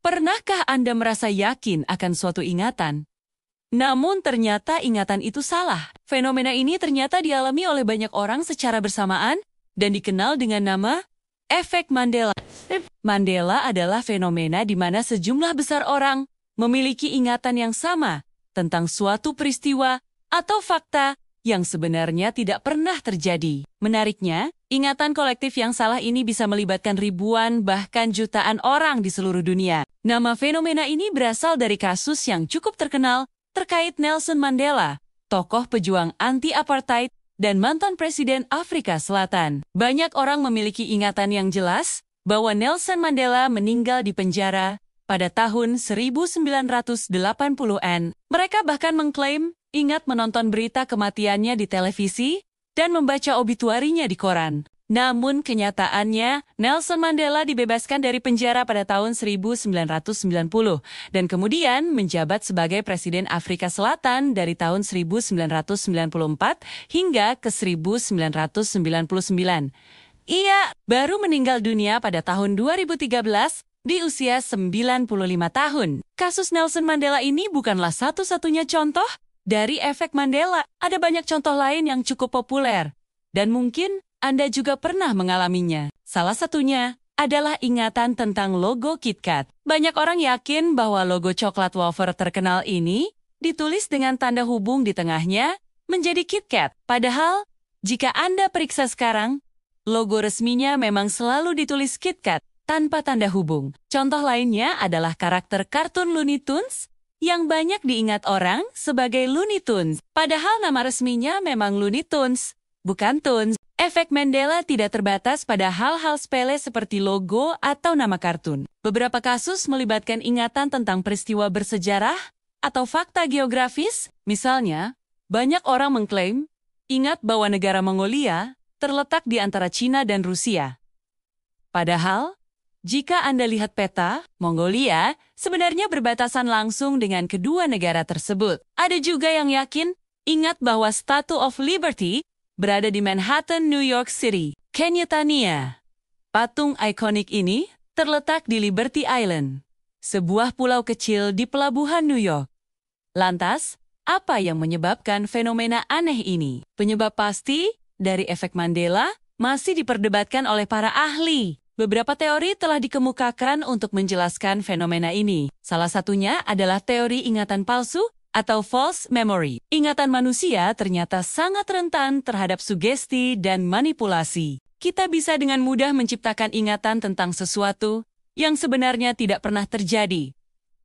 Pernahkah Anda merasa yakin akan suatu ingatan? Namun ternyata ingatan itu salah. Fenomena ini ternyata dialami oleh banyak orang secara bersamaan dan dikenal dengan nama efek Mandela. Mandela adalah fenomena di mana sejumlah besar orang memiliki ingatan yang sama tentang suatu peristiwa atau fakta yang sebenarnya tidak pernah terjadi. Menariknya, ingatan kolektif yang salah ini bisa melibatkan ribuan bahkan jutaan orang di seluruh dunia. Nama fenomena ini berasal dari kasus yang cukup terkenal terkait Nelson Mandela, tokoh pejuang anti-apartheid dan mantan Presiden Afrika Selatan. Banyak orang memiliki ingatan yang jelas bahwa Nelson Mandela meninggal di penjara pada tahun 1980-an. Mereka bahkan mengklaim ingat menonton berita kematiannya di televisi dan membaca obituarinya di koran. Namun kenyataannya, Nelson Mandela dibebaskan dari penjara pada tahun 1990 dan kemudian menjabat sebagai Presiden Afrika Selatan dari tahun 1994 hingga ke 1999. Ia baru meninggal dunia pada tahun 2013 di usia 95 tahun. Kasus Nelson Mandela ini bukanlah satu-satunya contoh dari efek Mandela. Ada banyak contoh lain yang cukup populer, dan mungkin Anda juga pernah mengalaminya. Salah satunya adalah ingatan tentang logo KitKat. Banyak orang yakin bahwa logo coklat wafer terkenal ini ditulis dengan tanda hubung di tengahnya menjadi KitKat. Padahal, jika Anda periksa sekarang, logo resminya memang selalu ditulis KitKat tanpa tanda hubung. Contoh lainnya adalah karakter kartun Looney Tunes yang banyak diingat orang sebagai Looney Tunes. Padahal nama resminya memang Looney Tunes, bukan Tunes. Efek Mandela tidak terbatas pada hal-hal sepele seperti logo atau nama kartun. Beberapa kasus melibatkan ingatan tentang peristiwa bersejarah atau fakta geografis. Misalnya, banyak orang mengklaim ingat bahwa negara Mongolia terletak di antara Cina dan Rusia. Padahal, jika Anda lihat peta, Mongolia sebenarnya berbatasan langsung dengan kedua negara tersebut. Ada juga yang yakin ingat bahwa Statue of Liberty berada di Manhattan, New York City. Kenyataannya, patung ikonik ini terletak di Liberty Island, sebuah pulau kecil di pelabuhan New York. Lantas, apa yang menyebabkan fenomena aneh ini? Penyebab pasti dari efek Mandela masih diperdebatkan oleh para ahli. Beberapa teori telah dikemukakan untuk menjelaskan fenomena ini. Salah satunya adalah teori ingatan palsu atau false memory. Ingatan manusia ternyata sangat rentan terhadap sugesti dan manipulasi. Kita bisa dengan mudah menciptakan ingatan tentang sesuatu yang sebenarnya tidak pernah terjadi,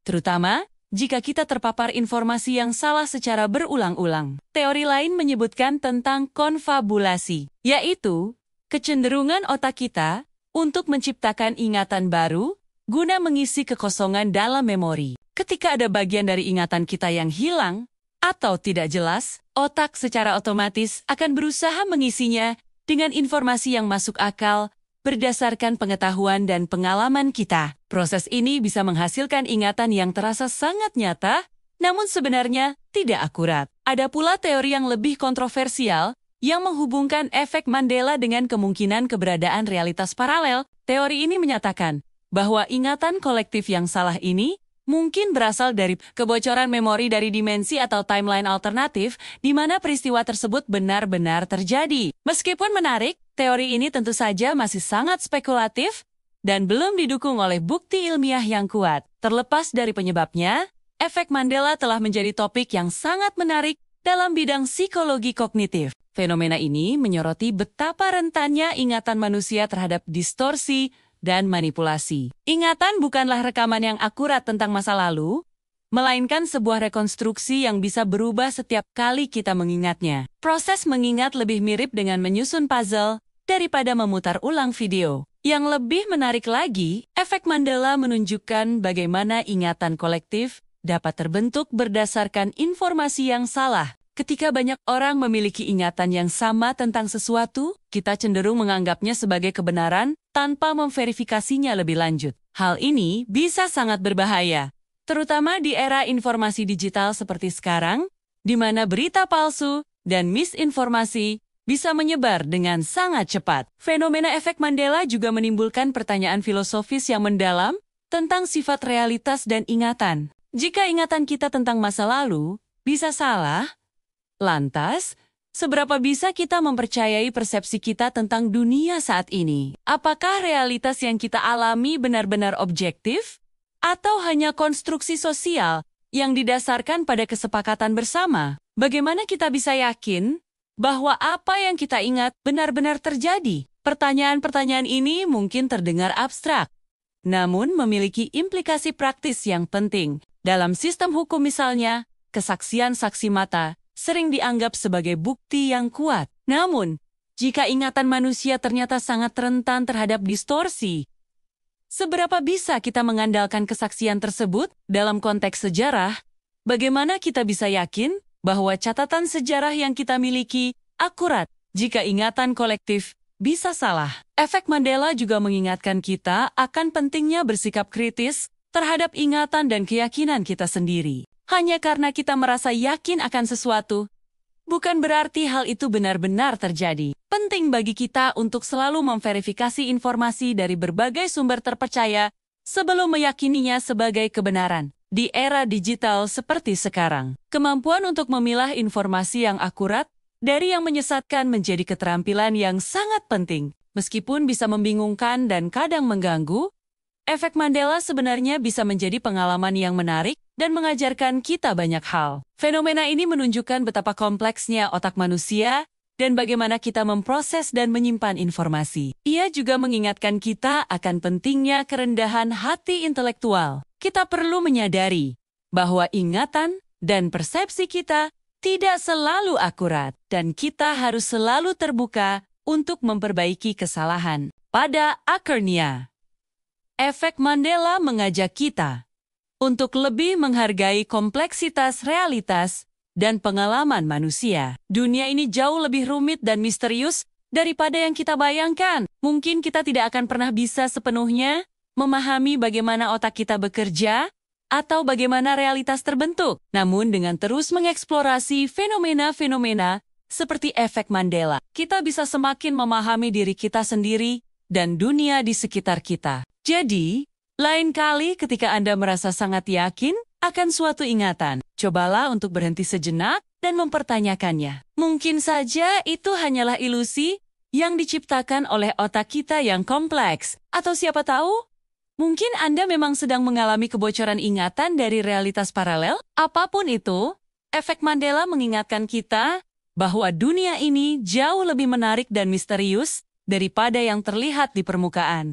terutama jika kita terpapar informasi yang salah secara berulang-ulang. Teori lain menyebutkan tentang konfabulasi, yaitu kecenderungan otak kita untuk menciptakan ingatan baru guna mengisi kekosongan dalam memori. Ketika ada bagian dari ingatan kita yang hilang atau tidak jelas, otak secara otomatis akan berusaha mengisinya dengan informasi yang masuk akal berdasarkan pengetahuan dan pengalaman kita. Proses ini bisa menghasilkan ingatan yang terasa sangat nyata, namun sebenarnya tidak akurat. Ada pula teori yang lebih kontroversial yang menghubungkan efek Mandela dengan kemungkinan keberadaan realitas paralel. Teori ini menyatakan bahwa ingatan kolektif yang salah ini mungkin berasal dari kebocoran memori dari dimensi atau timeline alternatif di mana peristiwa tersebut benar-benar terjadi. Meskipun menarik, teori ini tentu saja masih sangat spekulatif dan belum didukung oleh bukti ilmiah yang kuat. Terlepas dari penyebabnya, efek Mandela telah menjadi topik yang sangat menarik dalam bidang psikologi kognitif. Fenomena ini menyoroti betapa rentannya ingatan manusia terhadap distorsi dan manipulasi. Ingatan bukanlah rekaman yang akurat tentang masa lalu, melainkan sebuah rekonstruksi yang bisa berubah setiap kali kita mengingatnya. Proses mengingat lebih mirip dengan menyusun puzzle daripada memutar ulang video. Yang lebih menarik lagi, efek Mandela menunjukkan bagaimana ingatan kolektif dapat terbentuk berdasarkan informasi yang salah. Ketika banyak orang memiliki ingatan yang sama tentang sesuatu, kita cenderung menganggapnya sebagai kebenaran tanpa memverifikasinya lebih lanjut. Hal ini bisa sangat berbahaya, terutama di era informasi digital seperti sekarang, di mana berita palsu dan misinformasi bisa menyebar dengan sangat cepat. Fenomena efek Mandela juga menimbulkan pertanyaan filosofis yang mendalam tentang sifat realitas dan ingatan. Jika ingatan kita tentang masa lalu bisa salah, lantas, seberapa bisa kita mempercayai persepsi kita tentang dunia saat ini? Apakah realitas yang kita alami benar-benar objektif? Atau hanya konstruksi sosial yang didasarkan pada kesepakatan bersama? Bagaimana kita bisa yakin bahwa apa yang kita ingat benar-benar terjadi? Pertanyaan-pertanyaan ini mungkin terdengar abstrak, namun memiliki implikasi praktis yang penting. Dalam sistem hukum misalnya, kesaksian saksi mata sering dianggap sebagai bukti yang kuat. Namun, jika ingatan manusia ternyata sangat rentan terhadap distorsi, seberapa bisa kita mengandalkan kesaksian tersebut dalam konteks sejarah? Bagaimana kita bisa yakin bahwa catatan sejarah yang kita miliki akurat jika ingatan kolektif bisa salah? Efek Mandela juga mengingatkan kita akan pentingnya bersikap kritis terhadap ingatan dan keyakinan kita sendiri. Hanya karena kita merasa yakin akan sesuatu, bukan berarti hal itu benar-benar terjadi. Penting bagi kita untuk selalu memverifikasi informasi dari berbagai sumber terpercaya sebelum meyakininya sebagai kebenaran. Di era digital seperti sekarang, kemampuan untuk memilah informasi yang akurat dari yang menyesatkan menjadi keterampilan yang sangat penting. Meskipun bisa membingungkan dan kadang mengganggu, efek Mandela sebenarnya bisa menjadi pengalaman yang menarik dan mengajarkan kita banyak hal. Fenomena ini menunjukkan betapa kompleksnya otak manusia dan bagaimana kita memproses dan menyimpan informasi. Ia juga mengingatkan kita akan pentingnya kerendahan hati intelektual. Kita perlu menyadari bahwa ingatan dan persepsi kita tidak selalu akurat, dan kita harus selalu terbuka untuk memperbaiki kesalahan. Pada akhirnya, efek Mandela mengajak kita untuk lebih menghargai kompleksitas realitas dan pengalaman manusia. Dunia ini jauh lebih rumit dan misterius daripada yang kita bayangkan. Mungkin kita tidak akan pernah bisa sepenuhnya memahami bagaimana otak kita bekerja atau bagaimana realitas terbentuk. Namun dengan terus mengeksplorasi fenomena-fenomena seperti efek Mandela, kita bisa semakin memahami diri kita sendiri dan dunia di sekitar kita. Jadi, lain kali ketika Anda merasa sangat yakin akan suatu ingatan, cobalah untuk berhenti sejenak dan mempertanyakannya. Mungkin saja itu hanyalah ilusi yang diciptakan oleh otak kita yang kompleks. Atau siapa tahu, mungkin Anda memang sedang mengalami kebocoran ingatan dari realitas paralel. Apapun itu, efek Mandela mengingatkan kita bahwa dunia ini jauh lebih menarik dan misterius daripada yang terlihat di permukaan.